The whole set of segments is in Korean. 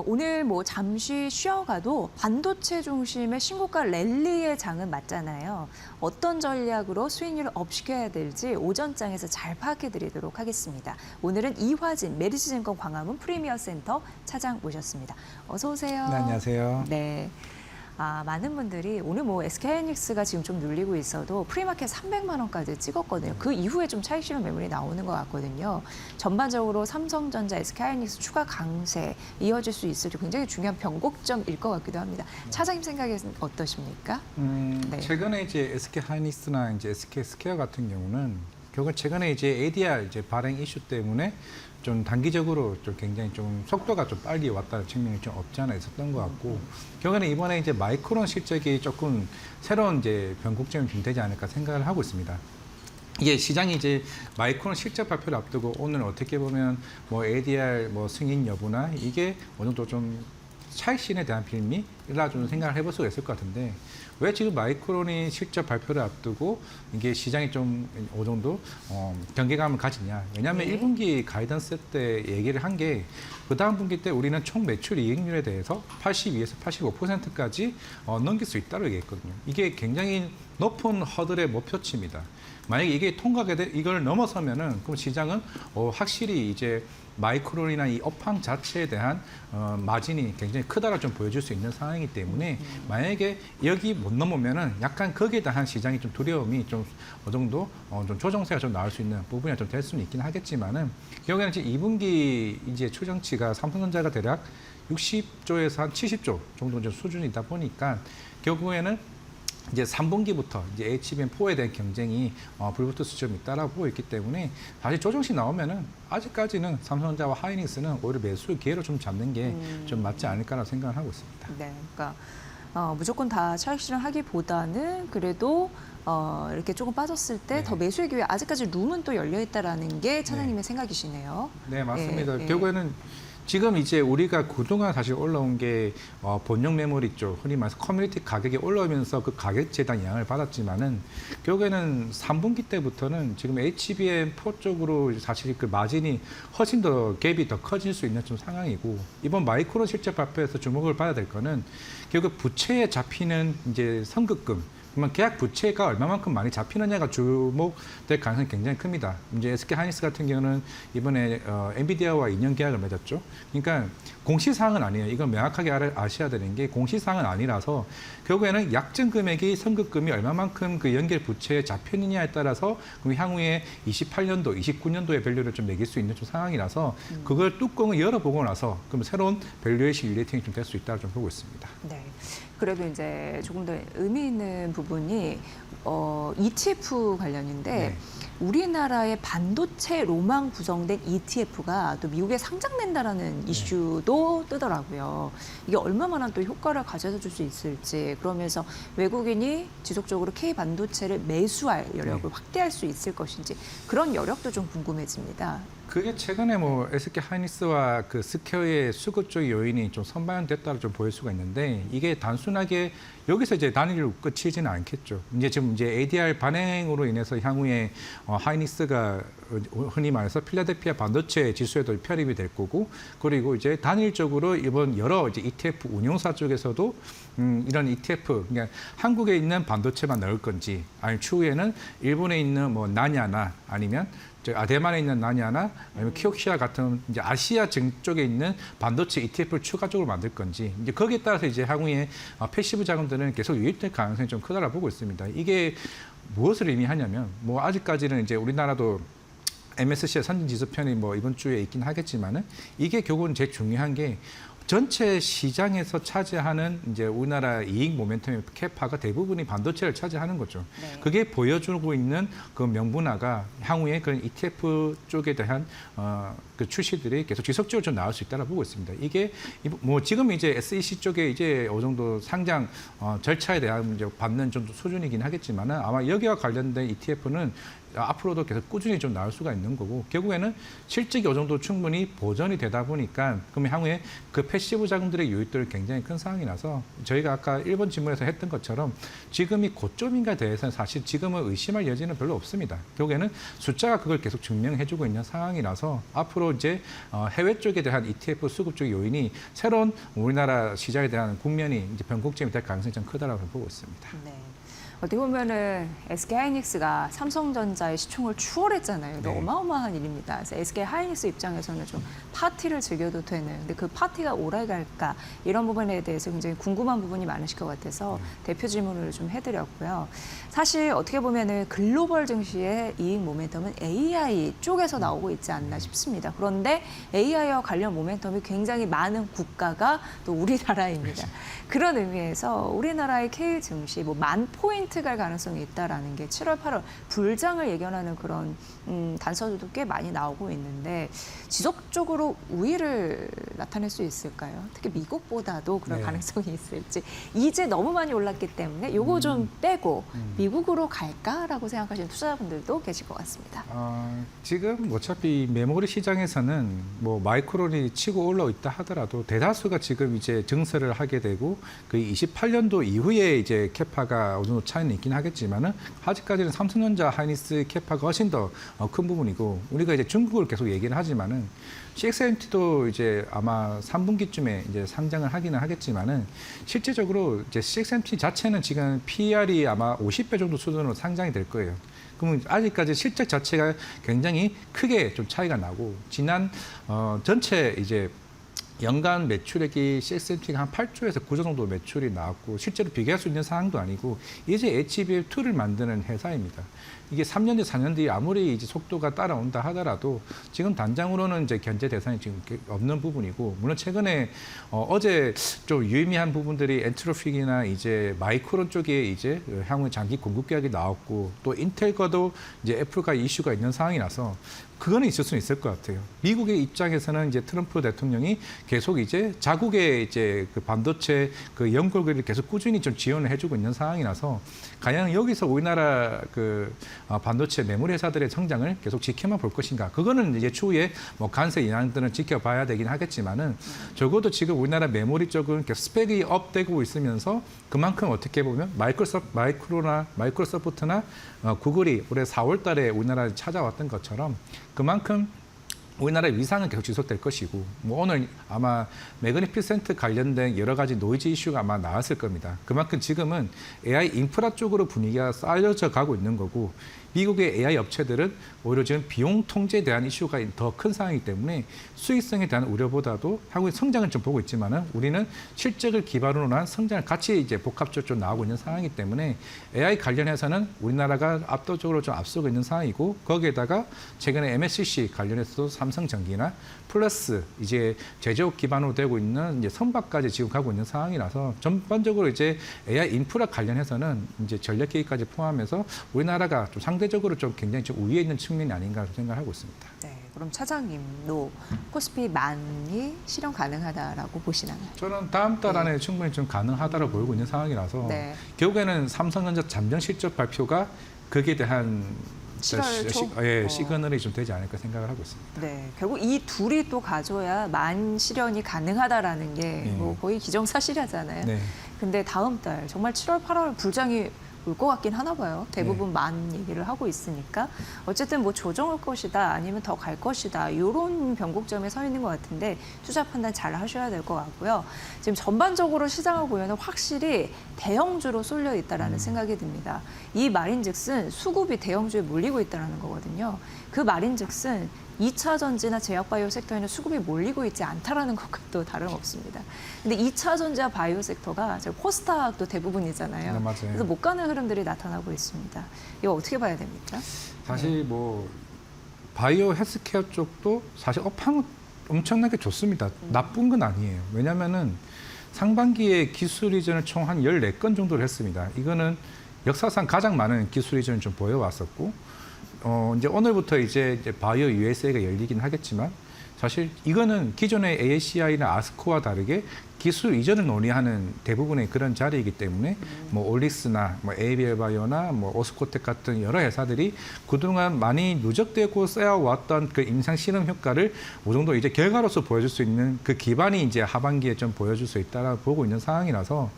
오늘 뭐 잠시 쉬어가도 반도체 중심의 신고가 랠리의 장은 맞잖아요. 어떤 전략으로 수익률을 업시켜야 될지 오전장에서 잘 파악해드리도록 하겠습니다. 오늘은 이화진 메리츠증권 광화문 프리미어 센터 차장 모셨습니다. 어서 오세요. 네, 안녕하세요. 네. 많은 분들이 오늘 뭐 SK하이닉스가 지금 좀 눌리고 있어도 프리마켓 300만 원까지 찍었거든요. 그 이후에 좀 차익 실현 매물이 나오는 것 같거든요. 전반적으로 삼성전자, SK하이닉스 추가 강세 이어질 수 있을지 굉장히 중요한 변곡점일 것 같기도 합니다. 차장님 생각에는 어떠십니까? 네. 최근에 이제 SK하이닉스나 이제 SK스퀘어 같은 경우는 결국 최근에 이제 ADR 이제 발행 이슈 때문에 좀 단기적으로 좀 굉장히 좀 속도가 좀 빨리 왔다는 측면이 좀 없지 않아 있었던 것 같고, 결국에는 이번에 이제 마이크론 실적이 조금 새로운 이제 변곡점이 좀 되지 않을까 생각을 하고 있습니다. 이게 시장이 이제 마이크론 실적 발표를 앞두고 오늘 어떻게 보면 뭐 ADR 뭐 승인 여부나 이게 어느 정도 좀 차익 실현에 대한 빌미라 좀 생각을 해볼 수가 있을 것 같은데, 왜 지금 마이크론이 실적 발표를 앞두고 이게 시장이 좀 어느 정도 경계감을 가지냐. 왜냐하면 네. 1분기 가이던스 때 얘기를 한 게 그 다음 분기 때 우리는 총 매출 이익률에 대해서 82에서 85%까지 넘길 수 있다고 얘기했거든요. 이게 굉장히 높은 허들의 목표치입니다. 만약에 이게 통과가 이걸 넘어서면은 그럼 시장은 확실히 이제 마이크론이나 이 업황 자체에 대한 마진이 굉장히 크다라 좀 보여줄 수 있는 상황이기 때문에, 만약에 여기 못 넘으면은 약간 거기에 대한 시장이 좀 두려움이 좀 어느 정도 좀 조정세가 좀 나올 수 있는 부분이 좀 될 수는 있긴 하겠지만은, 결국에는 이제 2분기 이제 추정치가 삼성전자가 대략 60조에서 한 70조 정도 좀 수준이다 보니까 결국에는 이제 3분기부터 이제 HBM4에 대한 경쟁이 불붙을 수점이 있다라고 보고 있기 때문에, 다시 조정시 나오면은 아직까지는 삼성전자와 하이닉스는 오히려 매수 기회로 좀 잡는 게 좀 맞지 않을까라는 생각을 하고 있습니다. 네, 그러니까 무조건 다 차익 실현하기보다는 그래도 이렇게 조금 빠졌을 때 더 네. 매수의 기회 아직까지 룸은 또 열려 있다라는 게 차장님의 네. 생각이시네요. 네, 맞습니다. 예, 예. 결국에는 지금 이제 우리가 그동안 사실 올라온 게 본용 메모리 쪽, 흔히 말해서 커뮤니티 가격이 올라오면서 그 가격제에 대한 영향을 받았지만은, 결국에는 3분기 때부터는 지금 HBM4 쪽으로 사실 그 마진이 훨씬 더 갭이 더 커질 수 있는 좀 상황이고, 이번 마이크론 실적 발표에서 주목을 받아야 될 거는 결국 부채에 잡히는 이제 선급금, 그러면 계약 부채가 얼마만큼 많이 잡히느냐가 주목될 가능성이 굉장히 큽니다. 이제 SK하이닉스 같은 경우는 이번에 엔비디아와 2년 계약을 맺었죠. 그러니까 공시사항은 아니에요. 이건 명확하게 아셔야 되는 게, 공시사항은 아니라서 결국에는 약정 금액이 선급금이 얼마만큼 그 연결 부채에 잡히느냐에 따라서 그럼 향후에 28년도, 29년도의 밸류를 좀 매길 수 있는 좀 상황이라서, 그걸 뚜껑을 열어보고 나서 그럼 새로운 밸류에이션 릴레이팅이 좀 될 수 있다고 좀 보고 있습니다. 네. 그래도 이제 조금 더 의미 있는 부분이 ETF 관련인데, 네. 우리나라의 반도체 로망 구성된 ETF가 또 미국에 상장된다라는 이슈도 뜨더라고요. 이게 얼마만한 또 효과를 가져다 줄 수 있을지, 그러면서 외국인이 지속적으로 K 반도체를 매수할 여력을 확대할 수 있을 것인지, 그런 여력도 좀 궁금해집니다. 그게 최근에 뭐 SK 하이닉스와 그 스퀘어의 수급 쪽 요인이 좀 선반영됐다고 좀 보일 수가 있는데, 이게 단순하게 여기서 이제 단일로 끝이지는 않겠죠. 이제 지금 이제 ADR 반행으로 인해서 향후에 하이닉스가 흔히 말해서 필라델피아 반도체 지수에도 편입이 될 거고, 그리고 이제 단일적으로 이번 여러 이제 ETF 운용사 쪽에서도 이런 ETF, 그러니까 한국에 있는 반도체만 넣을 건지, 아니면 추후에는 일본에 있는 뭐 나냐나 아니면 대만에 있는 나냐나 아니면 키오키아 같은 이제 아시아 쪽에 있는 반도체 ETF를 추가적으로 만들 건지, 이제 거기에 따라서 이제 향후에 패시브 자금들은 계속 유입될 가능성이 좀 크다라고 보고 있습니다. 이게 무엇을 의미하냐면, 뭐 아직까지는 이제 우리나라도 MSCI 선진지수편이 뭐 이번 주에 있긴 하겠지만은, 이게 결국은 제일 중요한 게 전체 시장에서 차지하는 이제 우리나라 이익 모멘텀의 캐파가 대부분이 반도체를 차지하는 거죠. 네. 그게 보여주고 있는 그 명분화가 향후에 그런 ETF 쪽에 대한 그 출시들이 계속 지속적으로 좀 나올 수 있다고 보고 있습니다. 이게 뭐 지금 이제 SEC 쪽에 이제 어느 정도 상장 절차에 대한 이제 받는 좀 수준이긴 하겠지만은, 아마 여기와 관련된 ETF는 앞으로도 계속 꾸준히 좀 나올 수가 있는 거고, 결국에는 실적이 어느 정도 충분히 보전이 되다 보니까 그러면 향후에 그 패시브 자금들의 유입들이 굉장히 큰 상황이라서, 저희가 아까 1번 질문에서 했던 것처럼 지금이 고점인가에 대해서는 사실 지금은 의심할 여지는 별로 없습니다. 결국에는 숫자가 그걸 계속 증명해주고 있는 상황이라서, 앞으로 앞으로 이제 해외 쪽에 대한 ETF 수급 쪽 요인이 새로운 우리나라 시장에 대한 국면이 이제 변곡점이 될 가능성이 좀 크다라고 보고 있습니다. 네. 어떻게 보면은 SK하이닉스가 삼성전자의 시총을 추월했잖아요. 네. 어마어마한 일입니다. 그래서 SK하이닉스 입장에서는 좀 파티를 즐겨도 되는, 근데 그 파티가 오래 갈까 이런 부분에 대해서 굉장히 궁금한 부분이 많으실 것 같아서 대표 질문을 좀 해드렸고요. 사실 어떻게 보면은 글로벌 증시의 이익 모멘텀은 AI 쪽에서 나오고 있지 않나 싶습니다. 그런데 AI와 관련 모멘텀이 굉장히 많은 국가가 또 우리나라입니다. 그런 의미에서 우리나라의 K 증시 뭐 10,000포인트 갈 가능성이 있다라는 게 7월, 8월 불장을 예견하는 그런 단서들도 꽤 많이 나오고 있는데 지속적으로 우위를 나타낼 수 있을까요? 특히 미국보다도 그런 네. 가능성이 있을지. 이제 너무 많이 올랐기 때문에 요거 좀 빼고 미국으로 갈까라고 생각하시는 투자자분들도 계실 것 같습니다. 지금 어차피 메모리 시장에서는 뭐 마이크론이 치고 올라있다 하더라도 대다수가 지금 이제 증설을 하게 되고 그 28년도 이후에 이제 캐파가 어느 정도 차이는 있긴 하겠지만은 아직까지는 삼성전자 하이닉스 캐파가 훨씬 더 큰 부분이고 우리가 이제 중국을 계속 얘기를 하지만은 CXMT도 이제 아마 3분기쯤에 이제 상장을 하기는 하겠지만은 실제적으로 이제 CXMT 자체는 지금 PER이 아마 50배 정도 수준으로 상장이 될 거예요. 그러면 아직까지 실적 자체가 굉장히 크게 좀 차이가 나고 지난 전체 이제 연간 매출액이 CXMT가 한 8조에서 9조 정도 매출이 나왔고 실제로 비교할 수 있는 상황도 아니고 이제 HBM2를 만드는 회사입니다. 이게 3년 뒤, 4년 뒤 아무리 이제 속도가 따라온다 하더라도 지금 단장으로는 이제 견제 대상이 지금 없는 부분이고 물론 최근에 어제 좀 유의미한 부분들이 엔트로픽이나 이제 마이크론 쪽에 이제 향후 장기 공급 계약이 나왔고 또 인텔과도 이제 애플과 이슈가 있는 상황이라서 그거는 있을 수는 있을 것 같아요. 미국의 입장에서는 이제 트럼프 대통령이 계속 이제 자국의 이제 그 반도체 그 연구를 계속 꾸준히 좀 지원을 해주고 있는 상황이라서 과연 여기서 우리나라 그 반도체 메모리 회사들의 성장을 계속 지켜만 볼 것인가? 그거는 이제 추후에 뭐 관세 인하들은 지켜봐야 되긴 하겠지만은 적어도 지금 우리나라 메모리 쪽은 계속 스펙이 업되고 있으면서 그만큼 어떻게 보면 마이크로소프트나 구글이 올해 4월달에 우리나라에 찾아왔던 것처럼 그만큼 우리나라의 위상은 계속 지속될 것이고 뭐 오늘 아마 매그니피센트 관련된 여러 가지 노이즈 이슈가 아마 나왔을 겁니다. 그만큼 지금은 AI 인프라 쪽으로 분위기가 쌓여져 가고 있는 거고 미국의 AI 업체들은 오히려 지금 비용 통제에 대한 이슈가 더 큰 상황이기 때문에 수익성에 대한 우려보다도 향후의 성장을 좀 보고 있지만은 우리는 실적을 기반으로 한 성장을 같이 이제 복합적으로 좀 나오고 있는 상황이기 때문에 AI 관련해서는 우리나라가 압도적으로 좀 앞서고 있는 상황이고 거기에다가 최근에 MSCC 관련해서도 삼성전기나 플러스 이제 제조업 기반으로 되고 있는 이제 선박까지 지금 가고 있는 상황이라서 전반적으로 이제 AI 인프라 관련해서는 이제 전략 계획까지 포함해서 우리나라가 좀 상대적으로 좀 굉장히 좀 우위에 있는 측면이 아닌가 생각하고 있습니다. 네, 그럼 차장님도 코스피 만이 실현 가능하다라고 보시나요? 저는 다음 달 안에 충분히 좀 가능하다고 보이고 있는 상황이라서 네. 결국에는 삼성전자 잠정 실적 발표가 거기에 대한 7월 초? 시그널이 좀 되지 않을까 생각을 하고 있습니다. 네, 결국 이 둘이 또 가져야 만 실현이 가능하다라는 게 뭐 거의 기정사실이잖아요. 네. 근데 다음 달 정말 7월, 8월 불장이 올 것 같긴 하나 봐요. 대부분 만 얘기를 하고 있으니까 어쨌든 뭐 조정할 것이다 아니면 더 갈 것이다 이런 변곡점에 서 있는 것 같은데 투자 판단 잘 하셔야 될 것 같고요. 지금 전반적으로 시장을 보면 확실히 대형주로 쏠려 있다라는 생각이 듭니다. 이 말인즉슨 수급이 대형주에 몰리고 있다는 거거든요. 그 말인즉슨 2차 전지나 제약바이오 섹터에는 수급이 몰리고 있지 않다라는 것과도 다름없습니다. 근데 2차 전지와 바이오 섹터가 코스닥도 대부분이잖아요. 네, 맞아요. 그래서 못 가는 흐름들이 나타나고 있습니다. 이거 어떻게 봐야 됩니까? 사실 뭐 바이오 헬스케어 쪽도 사실 업황은 엄청나게 좋습니다. 나쁜 건 아니에요. 왜냐면은 상반기에 기술 이전을 총 한 14건 정도를 했습니다. 이거는 역사상 가장 많은 기술 이전을 좀 보여왔었고 이제 오늘부터 이제 바이오 USA가 열리긴 하겠지만 사실 이거는 기존의 AACI나 아스코와 다르게 기술 이전을 논의하는 대부분의 그런 자리이기 때문에 뭐 올릭스나 뭐 ABL 바이오나 뭐 오스코텍 같은 여러 회사들이 그동안 많이 누적되고 쌓여왔던 그 임상 실험 효과를 어느 정도 이제 결과로서 보여줄 수 있는 그 기반이 이제 하반기에 좀 보여줄 수 있다라고 보고 있는 상황이라서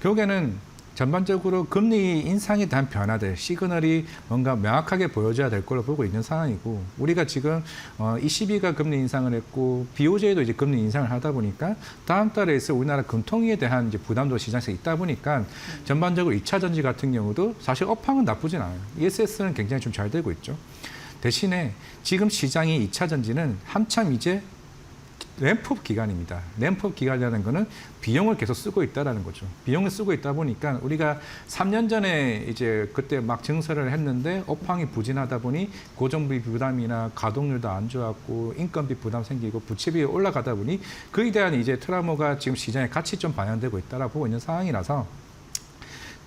결국에는 전반적으로 금리 인상에 대한 변화들, 시그널이 뭔가 명확하게 보여줘야 될 걸로 보고 있는 상황이고, 우리가 지금 ECB가 금리 인상을 했고 BOJ도 이제 금리 인상을 하다 보니까 다음 달에 있을 우리나라 금통위에 대한 이제 부담도 시장에서 있다 보니까 전반적으로 2차 전지 같은 경우도 사실 업황은 나쁘진 않아요. ESS는 굉장히 좀 잘 되고 있죠. 대신에 지금 시장이 2차 전지는 한참 이제 램프업 기간입니다. 램프업 기간이라는 거는 비용을 계속 쓰고 있다라는 거죠. 비용을 쓰고 있다 보니까 우리가 3년 전에 이제 그때 막 증설을 했는데 업황이 부진하다 보니 고정비 부담이나 가동률도 안 좋았고 인건비 부담 생기고 부채비 올라가다 보니 그에 대한 이제 트라우마가 지금 시장에 같이 좀 반영되고 있다라고 보고 있는 상황이라서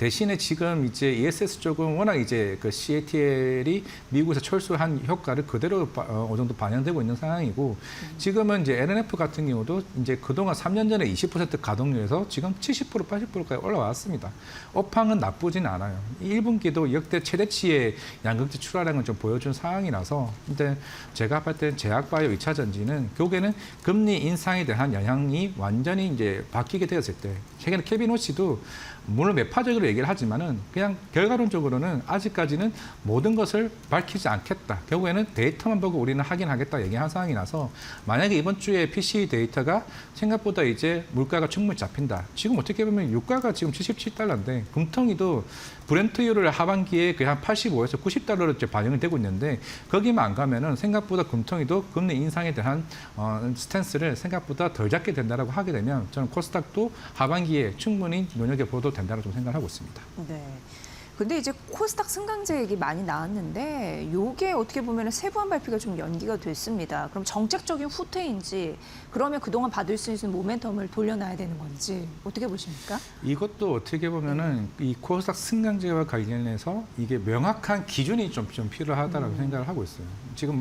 대신에 지금 이제 ESS 쪽은 워낙 이제 그 CATL이 미국에서 철수한 효과를 그대로 어느 정도 반영되고 있는 상황이고 지금은 이제 LNF 같은 경우도 이제 그동안 3년 전에 20% 가동률에서 지금 70% 80%까지 올라왔습니다. 업황은 나쁘진 않아요. 1분기도 역대 최대치의 양극재 출하량을 좀 보여준 상황이라서 근데 제가 봤을 때는 제약바이오 2차 전지는 결국에는 금리 인상에 대한 영향이 완전히 이제 바뀌게 되었을 때 최근에 케빈 호치도 물론 매파적으로 얘기를 하지만은 그냥 결과론적으로는 아직까지는 모든 것을 밝히지 않겠다. 결국에는 데이터만 보고 우리는 확인하겠다 얘기한 상황이라서 만약에 이번 주에 PCE 데이터가 생각보다 이제 물가가 충분히 잡힌다. 지금 어떻게 보면 유가가 지금 77달러인데 금통위도 브렌트유를 하반기에 거의 한 85에서 90달러로 이제 반영이 되고 있는데 거기만 안 가면은 생각보다 금통위도 금리 인상에 대한 스탠스를 생각보다 덜 잡게 된다라고 하게 되면 저는 코스닥도 하반기에 충분히 눈여겨봐도 된다고 좀 생각하고 있습니다. 네. 근데 이제 코스닥 승강제 얘기 많이 나왔는데 이게 어떻게 보면 세부한 발표가 좀 연기가 됐습니다. 그럼 정책적인 후퇴인지 그러면 그동안 받을 수 있는 모멘텀을 돌려놔야 되는 건지 어떻게 보십니까? 이것도 어떻게 보면은 이 코스닥 승강제와 관련해서 이게 명확한 기준이 좀 필요하다라고 생각을 하고 있어요. 지금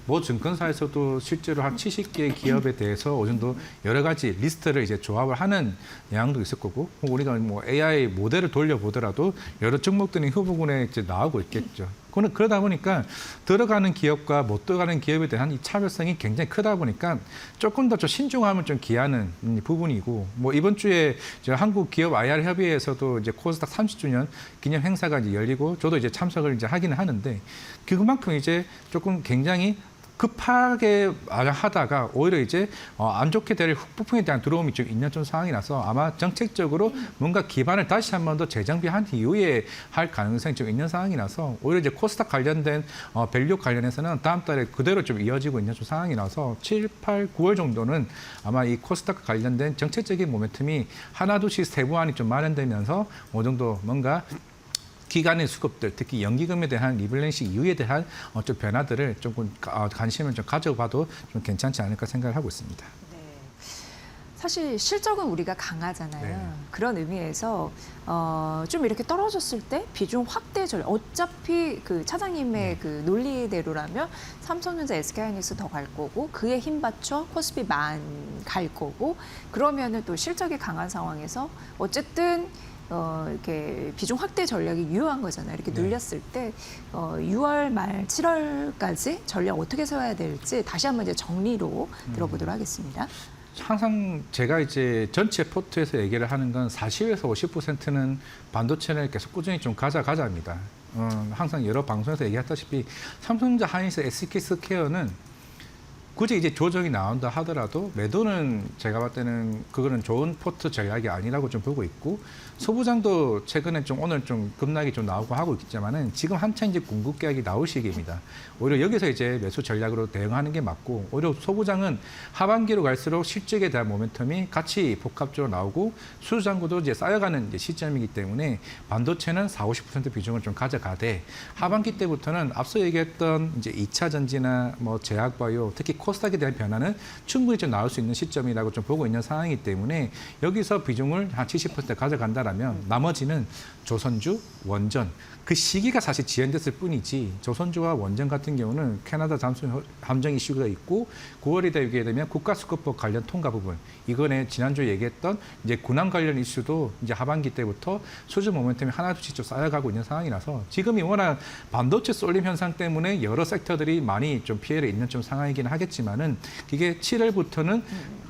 뭐 증권사에서도 실제로 한 70개 기업에 대해서 어느 정도 여러 가지 리스트를 이제 조합을 하는 양도 있을 거고, 우리가 뭐 AI 모델을 돌려보더라도 여러 종목들이 후보군에 이제 나오고 있겠죠. 그러다 보니까 들어가는 기업과 못 들어가는 기업에 대한 이 차별성이 굉장히 크다 보니까 조금 더 좀 신중함을 좀 기하는 부분이고, 뭐 이번 주에 한국 기업 IR 협의회에서도 이제 코스닥 30주년 기념 행사가 이제 열리고 저도 이제 참석을 이제 하기는 하는데 그만큼 이제 조금 굉장히 급하게 하다가 오히려 이제 안 좋게 될 부품에 대한 들어옴이 좀 있는 좀 상황이라서 아마 정책적으로 뭔가 기반을 다시 한 번 더 재정비한 이후에 할 가능성이 좀 있는 상황이라서 오히려 이제 코스닥 관련된 밸류 관련해서는 다음 달에 그대로 좀 이어지고 있는 좀 상황이라서 7, 8, 9월 정도는 아마 이 코스닥 관련된 정책적인 모멘텀이 하나둘씩 세부안이 좀 마련되면서 어느 정도 뭔가 기간의 수급들, 특히 연기금에 대한 리밸런싱 이유에 대한 좀 변화들을 조금 관심을 좀 가져봐도 좀 괜찮지 않을까 생각을 하고 있습니다. 네. 사실 실적은 우리가 강하잖아요. 네. 그런 의미에서 좀 이렇게 떨어졌을 때 비중 확대 전략. 어차피 그 차장님의 그 논리대로라면 삼성전자, SK하이닉스 더 갈 거고 그에 힘받쳐 코스피 만 갈 거고 그러면은 또 실적이 강한 상황에서 어쨌든 이렇게 비중 확대 전략이 유효한 거잖아요. 이렇게 눌렸을 때 6월 말 7월까지 전략 어떻게 세워야 될지 다시 한번 이제 정리로 들어보도록 하겠습니다. 항상 제가 이제 전체 포트에서 얘기를 하는 건 40에서 50%는 반도체를 계속 꾸준히 좀 가져가자입니다. 항상 여러 방송에서 얘기했다시피 삼성전자, 하이닉스, SK스퀘어는 굳이 이제 조정이 나온다 하더라도 매도는 제가 봤을 때는 그거는 좋은 포트 전략이 아니라고 좀 보고 있고 소부장도 최근에 좀 오늘 좀 급락이 좀 나오고 하고 있지만은 지금 한창 이제 공급 계약이 나올 시기입니다. 오히려 여기서 이제 매수 전략으로 대응하는 게 맞고 오히려 소부장은 하반기로 갈수록 실적에 대한 모멘텀이 같이 복합적으로 나오고 수주장고도 이제 쌓여가는 이제 시점이기 때문에 반도체는 40~50% 비중을 좀 가져가되 하반기 때부터는 앞서 얘기했던 이제 2차 전지나 뭐 제약바이오 특히 코스닥에 대한 변화는 충분히 좀 나올 수 있는 시점이라고 좀 보고 있는 상황이기 때문에 여기서 비중을 한 70% 가져간다라면 나머지는 조선주, 원전 그 시기가 사실 지연됐을 뿐이지 조선주와 원전 같은 경우는 캐나다 잠수 함정 이슈가 있고 9월이 되게 되면 국가수급법 관련 통과 부분 이거는 지난주에 얘기했던 이제 군함 관련 이슈도 이제 하반기 때부터 수주 모멘텀이 하나둘씩 좀 쌓여가고 있는 상황이라서 지금이 워낙 반도체 쏠림 현상 때문에 여러 섹터들이 많이 좀 피해를 입는 좀 상황이긴 하겠지만은 이게 7월부터는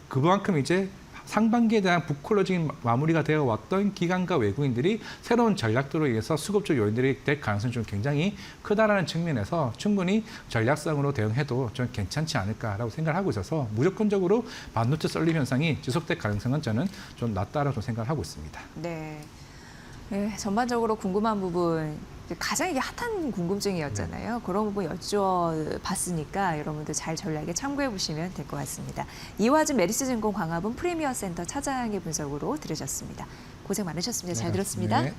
그만큼 이제 상반기에 대한 북클로징 마무리가 되어 왔던 기관과 외국인들이 새로운 전략들로 의해서 수급 쪽 요인들이 될 가능성이 좀 굉장히 크다라는 측면에서 충분히 전략성으로 대응해도 좀 괜찮지 않을까라고 생각을 하고 있어서 무조건적으로 반도체 썰림 현상이 지속될 가능성은 저는 좀 낮다라고 생각을 하고 있습니다. 네. 네, 전반적으로 궁금한 부분 가장 이게 핫한 궁금증이었잖아요. 그런 부분 여쭤봤으니까 여러분들 잘 전략에 참고해 보시면 될 것 같습니다. 이화준 메리츠증권 광화문 프리미어 센터 차장의 분석으로 들으셨습니다. 고생 많으셨습니다. 잘 들었습니다. 네.